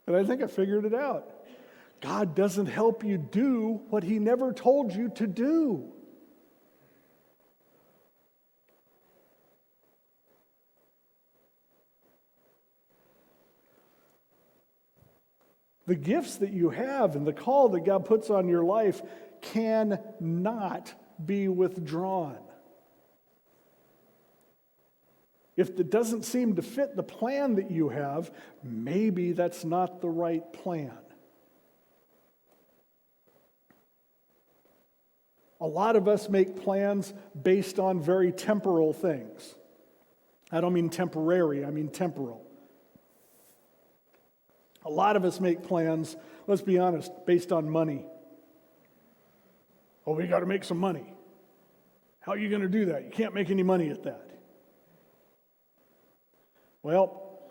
And I think I figured it out. God doesn't help you do what He never told you to do. The gifts that you have and the call that God puts on your life cannot be withdrawn. If it doesn't seem to fit the plan that you have, maybe that's not the right plan. A lot of us make plans based on very temporal things. I don't mean temporary, I mean temporal. A lot of us make plans, let's be honest, based on money. Oh, we got to make some money. How are you going to do that? You can't make any money at that. Well,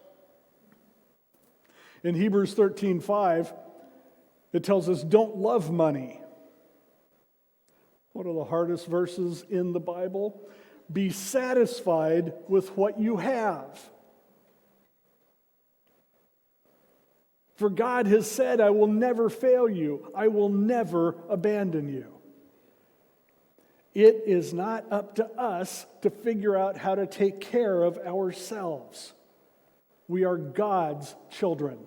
in Hebrews 13:5, it tells us, don't love money. One of the hardest verses in the Bible. Be satisfied with what you have. For God has said, I will never fail you. I will never abandon you. It is not up to us to figure out how to take care of ourselves. We are God's children.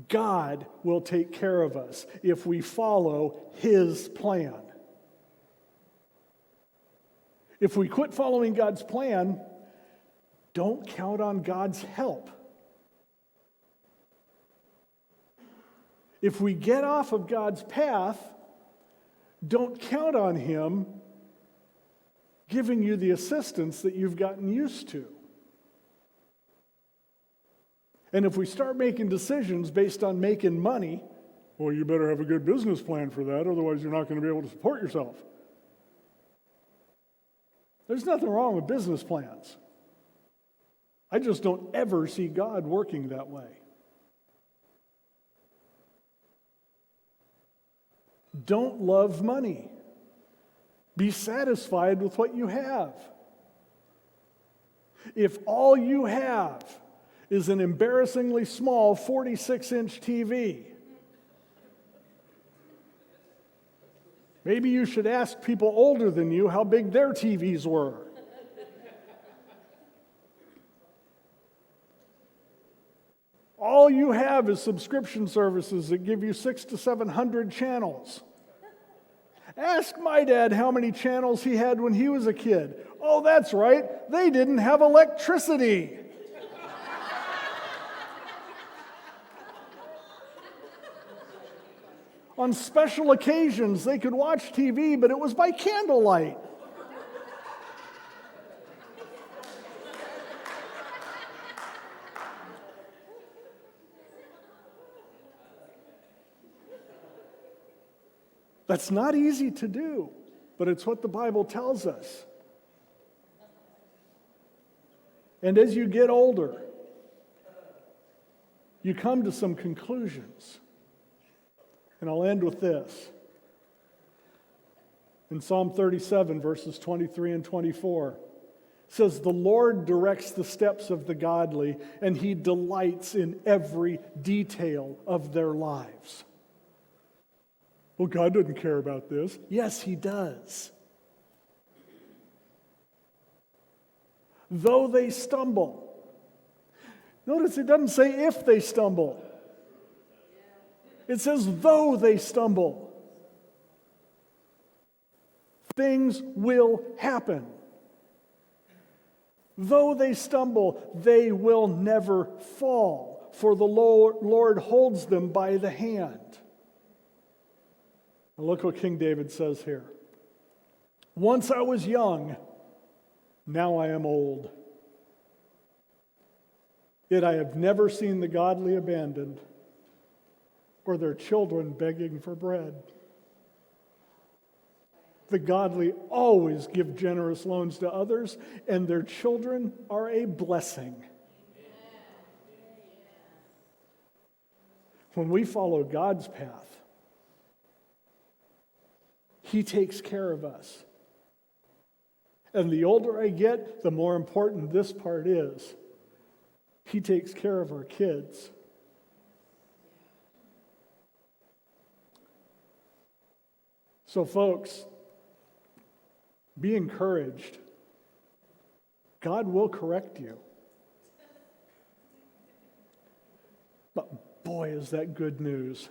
God will take care of us if we follow His plan. If we quit following God's plan, don't count on God's help. If we get off of God's path, don't count on Him giving you the assistance that you've gotten used to. And if we start making decisions based on making money, well, you better have a good business plan for that, otherwise you're not going to be able to support yourself. There's nothing wrong with business plans. I just don't ever see God working that way. Don't love money. Be satisfied with what you have. If all you have is an embarrassingly small 46-inch TV, maybe you should ask people older than you how big their TVs were. All you have is subscription services that give you 600 to 700 channels. Ask my dad how many channels he had when he was a kid. Oh, that's right, they didn't have electricity. On special occasions, they could watch TV, but it was by candlelight. That's not easy to do, but it's what the Bible tells us. And as you get older, you come to some conclusions. And I'll end with this. In Psalm 37, verses 23 and 24, it says, the Lord directs the steps of the godly, and He delights in every detail of their lives. Well, God doesn't care about this. Yes, He does. Though they stumble. Notice it doesn't say if they stumble. It says though they stumble. Things will happen. Though they stumble, they will never fall, for the Lord holds them by the hand. And look what King David says here. Once I was young, now I am old. Yet I have never seen the godly abandoned, or their children begging for bread. The godly always give generous loans to others, and their children are a blessing. When we follow God's path, He takes care of us. And the older I get, the more important this part is. He takes care of our kids. So, folks, be encouraged. God will correct you. But boy, is that good news.